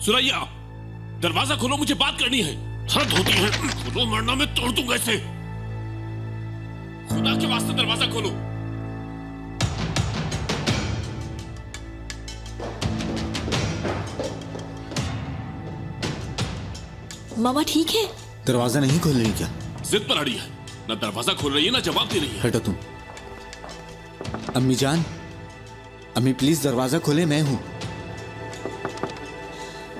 सुरैया, दरवाजा खोलो, मुझे बात करनी है। हद होती है, खोलो मरना मैं तोड़ दूंगा इसे। खुदा के वास्ते दरवाजा खोलो। मामा ठीक है? दरवाजा नहीं खोल रही क्या? जिद पर अड़ी है, ना दरवाजा खोल रही है ना जवाब दे रही है। हटो तुम। अम्मी जान, अम्मी प्लीज दरवाजा खोले, मैं हूं।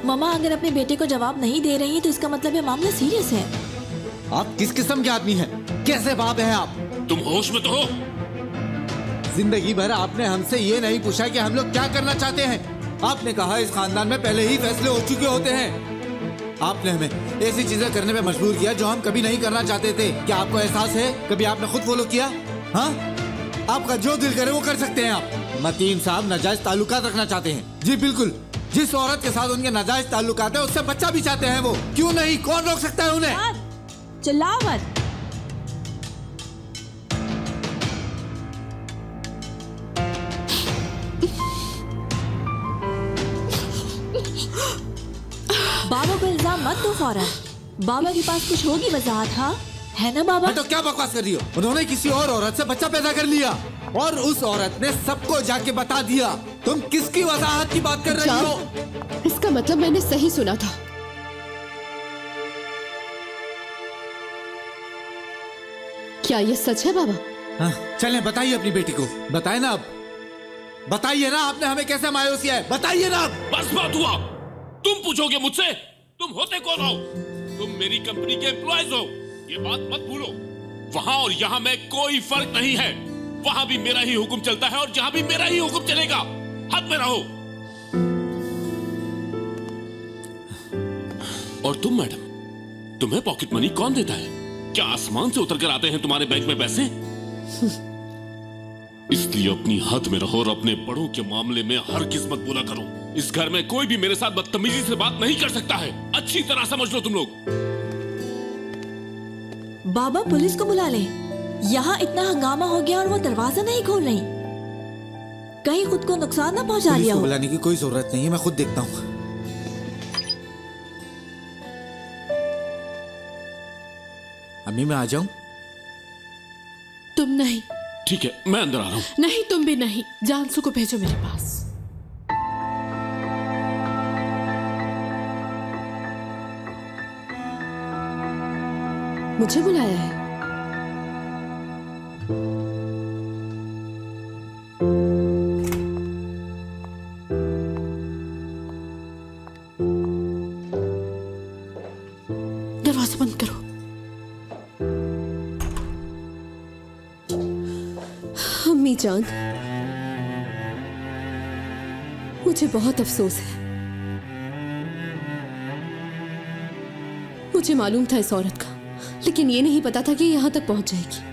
मामा अगर अपने बेटे को जवाब नहीं दे रही है तो इसका मतलब है मामला सीरियस है। आप किस किस्म के आदमी हैं? कैसे बाप हैं आप? तुम होश में तो हो? जिंदगी भर आपने हमसे ये नहीं पूछा कि हम लोग क्या करना चाहते हैं। आपने कहा इस खानदान में पहले ही फैसले हो चुके होते हैं। आपने हमें ऐसी चीजें करने में मजबूर किया जो हम कभी नहीं करना चाहते थे। क्या आपको एहसास है? कभी आपने खुद फॉलो किया? हाँ, आपका जो दिल करे वो कर सकते हैं आप। मतीन साहब नाजायज ताल्लुकात रखना चाहते हैं। जी बिल्कुल, जिस औरत के साथ उनके नाजायज ताल्लुकात है उससे बच्चा भी चाहते हैं वो। क्यों नहीं? कौन रोक सकता है उन्हें? चिल्लाओ मत। बाबा को इल्जाम मत दो फौरन। बाबा के पास कुछ होगी वजाहत, हाँ है ना बाबा? तो क्या बकवास कर रही हो? उन्होंने किसी और औरत से बच्चा पैदा कर लिया और उस औरत ने सबको जाके बता दिया। तुम किसकी वजाहत की बात कर रही हो? इसका मतलब मैंने सही सुना था। क्या ये सच है बाबा? हाँ, चलें बताइए अपनी बेटी को। बताए ना अब, बताइए ना आपने हमें कैसे मायूस किया है, बताइए ना अब। बस बात हुआ। तुम पूछोगे मुझसे तुम होते कौन हो? तुम मेरी कंपनी के एम्प्लॉयज हो, ये बात मत भूलो। वहां और यहां में कोई फर्क नहीं है। वहां भी मेरा ही हुक्म चलता है और यहां भी मेरा ही हुक्म चलेगा। हद में रहो। और तुम मैडम, तुम्हें पॉकेट मनी कौन देता है? क्या आसमान से उतर कर आते हैं तुम्हारे बैंक में पैसे? इसलिए अपनी हद में रहो और अपने बड़ों के मामले में हर किस्मत बोला करो। इस घर में कोई भी मेरे साथ बदतमीजी से बात नहीं कर सकता है, अच्छी तरह समझ लो तुम लोग। बाबा पुलिस को बुला ले। यहाँ इतना हंगामा हो गया और वो दरवाजा नहीं खोल रही। कहीं खुद को नुकसान ना पहुंचा लिया हो। बुलाने की कोई जरूरत नहीं है, मैं खुद देखता हूँ। अम्मी मैं आ जाऊं? तुम नहीं। ठीक है, मैं अंदर आ रहा हूं। नहीं तुम भी नहीं। जानसू को भेजो मेरे पास। मुझे बुलाया है? दरवाजा बंद करो। अम्मी जान, मुझे बहुत अफसोस है। मुझे मालूम था इस औरत का, लेकिन ये नहीं पता था कि यहां तक पहुंच जाएगी।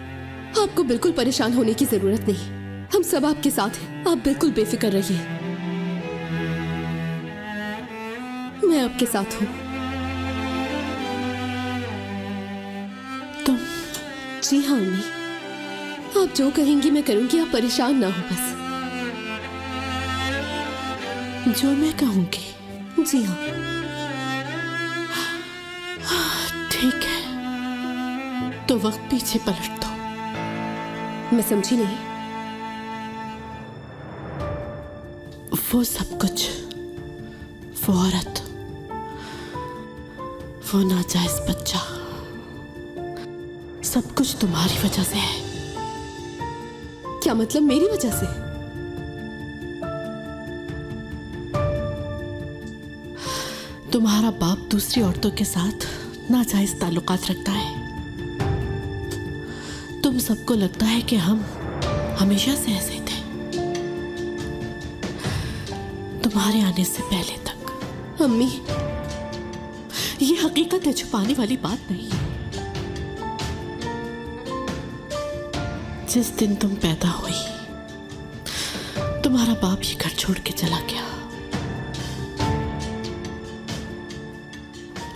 आपको बिल्कुल परेशान होने की जरूरत नहीं। हम सब आपके साथ हैं, आप बिल्कुल बेफिक्र रहिए। मैं आपके साथ हूं। तुम? जी हाँ अम्मी, आप जो कहेंगी मैं करूंगी, आप परेशान ना हो बस। जो मैं कहूंगी। जी हाँ ठीक है, तो वक्त पीछे पलट दो। मैं समझी नहीं। वो सब कुछ, वो औरत, वो नाजायज बच्चा, सब कुछ तुम्हारी वजह से है। क्या मतलब मेरी वजह से? तुम्हारा बाप दूसरी औरतों के साथ नाजायज ताल्लुकात रखता है। तुम सबको लगता है कि हम हमेशा से ऐसे थे, तुम्हारे आने से पहले तक। अम्मी, ये हकीकत है, छुपाने वाली बात नहीं है। जिस दिन तुम पैदा हुई, तुम्हारा बाप ये घर छोड़ के चला गया।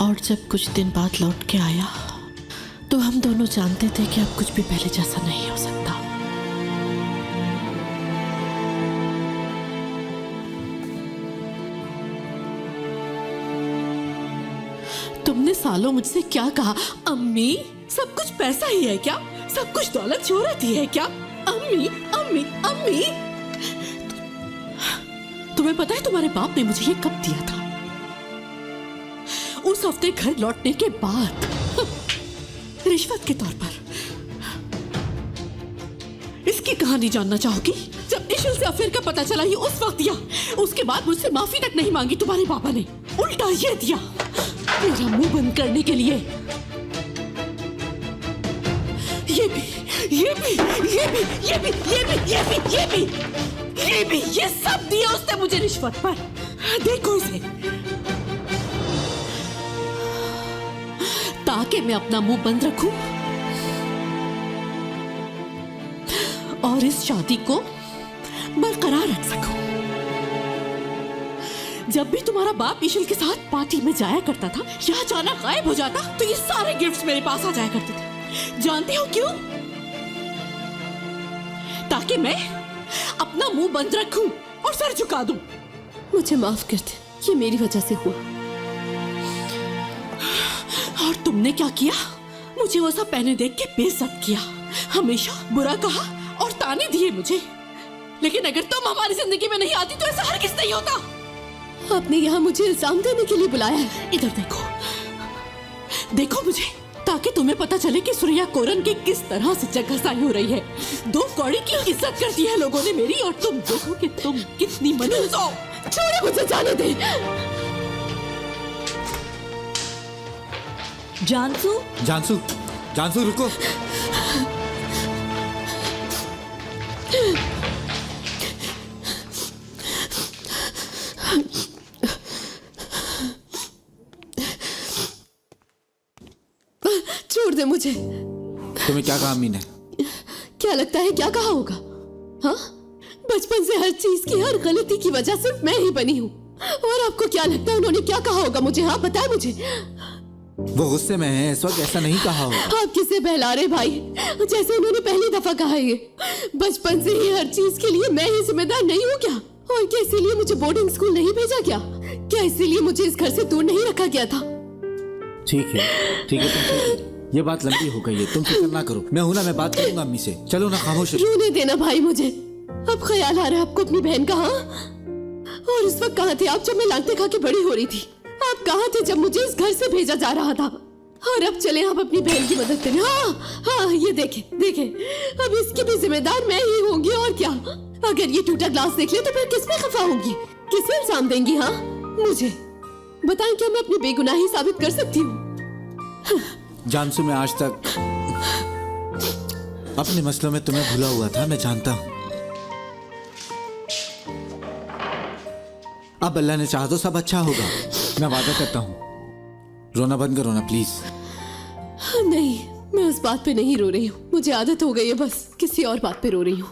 और जब कुछ दिन बाद लौट के आया तो हम दोनों जानते थे कि अब कुछ भी पहले जैसा नहीं हो सकता। तुमने सालों मुझसे क्या कहा? अम्मी, सब कुछ पैसा ही है क्या? सब कुछ दौलत शोहरत ही है क्या? अम्मी, अम्मी, अम्मी, तुम्हें पता है तुम्हारे बाप ने मुझे ये कब दिया था? उस हफ्ते घर लौटने के बाद, रिश्वत के तौर पर। इसकी कहानी जानना चाहोगी? जब इशिल से अफेयर का पता चला ये उस वक्त दिया, उसके बाद मुझसे माफी तक नहीं मांगी तुम्हारे पापा ने। उल्टा ये दिया मेरा मुंह बंद करने के लिए। ये भी, ये भी, ये भी, ये भी, ये भी, ये भी, ये भी, ये भी, ये सब दिया उसने मुझे रिश्वत पर। देखो इसे, ताकि मैं अपना मुंह बंद रखूं और इस शादी को बरकरार रख सकूं। जब भी तुम्हारा बाप इशिल के साथ पार्टी में जाया करता था या अचानक गायब हो जाता तो ये सारे गिफ्ट्स मेरे पास आ जाया करते थे। जानते हो क्यों? ताकि मैं अपना मुंह बंद रखूं और सर झुका दूं। मुझे माफ कर दे, ये मेरी वजह से हुआ। और तुमने क्या किया? मुझे वो सब पहने देख के बेइज्जत किया, हमेशा बुरा कहा और ताने दिए मुझे। लेकिन अगर तुम हमारी जिंदगी में नहीं आती तो ऐसा हरगिज़ नहीं होता। आपने यहाँ मुझे इल्जाम देने के लिए बुलाया है। इधर देखो, देखो मुझे, ताकि तुम्हें पता चले कि सुरैया कोरन की किस तरह से जगहसाई हो रही है। 2 कौड़ी की इज्जत कर दी है लोगों ने मेरी, और तुम देखो कि तुम कितनी मनहूस हो। छोड़े मुझे, जाने दे। जानसू, जानसू, जानसू रुको। छोड़ दे मुझे। तुम्हें क्या कहा अम्मी ने? क्या लगता है क्या कहा होगा? हाँ, बचपन से हर चीज की, हर गलती की वजह सिर्फ मैं ही बनी हूँ। और आपको क्या लगता है उन्होंने क्या कहा होगा मुझे? हाँ बताए मुझे। वो गुस्से में है इस वक्त, ऐसा नहीं कहा होगा। आप किसे बहला रहे भाई? जैसे उन्होंने पहली दफा कहा है ये। बचपन से ही हर चीज के लिए मैं ही जिम्मेदार नहीं हूँ क्या? और क्या इसीलिए मुझे बोर्डिंग स्कूल नहीं भेजा क्या? क्या इसीलिए मुझे इस घर से दूर नहीं रखा गया था? ठीक है, ठीक है, तुम चलो। ये बात लंबी हो गई है, तुम फिक्र ना करो। मैं हूं ना, मैं बात करूंगा अम्मी से। चलो ना, खामोश। रोने देना भाई मुझे। अब ख्याल आ रहा है आपको अपनी बहन का? हाँ? और इस वक्त कहाँ थे आप जब मैं लांगते खा के बड़ी हो रही थी? आप कहाँ थे जब मुझे इस घर से भेजा जा रहा था? और अब चले आप अपनी बहन की मदद करें। हाँ हाँ, ये देखे देखे, अब इसकी भी जिम्मेदार मैं ही होंगी। और क्या? अगर ये टूटा ग्लास देख ले तो फिर किस पे खफा होंगी? किसे इल्जाम देंगी? हाँ मुझे बताएं, क्या मैं अपनी बेगुनाही साबित कर सकती हूँ? जानसू, मैं आज तक अपने मसलों में तुम्हें भूला हुआ था, मैं जानता हूं। अब अल्लाह ने चाहा तो सब अच्छा होगा, मैं वादा करता हूं। रोना बंद करो ना प्लीज। नहीं, मैं उस बात पे नहीं रो रही हूँ। मुझे आदत हो गई है बस किसी और बात पे रो रही हूँ।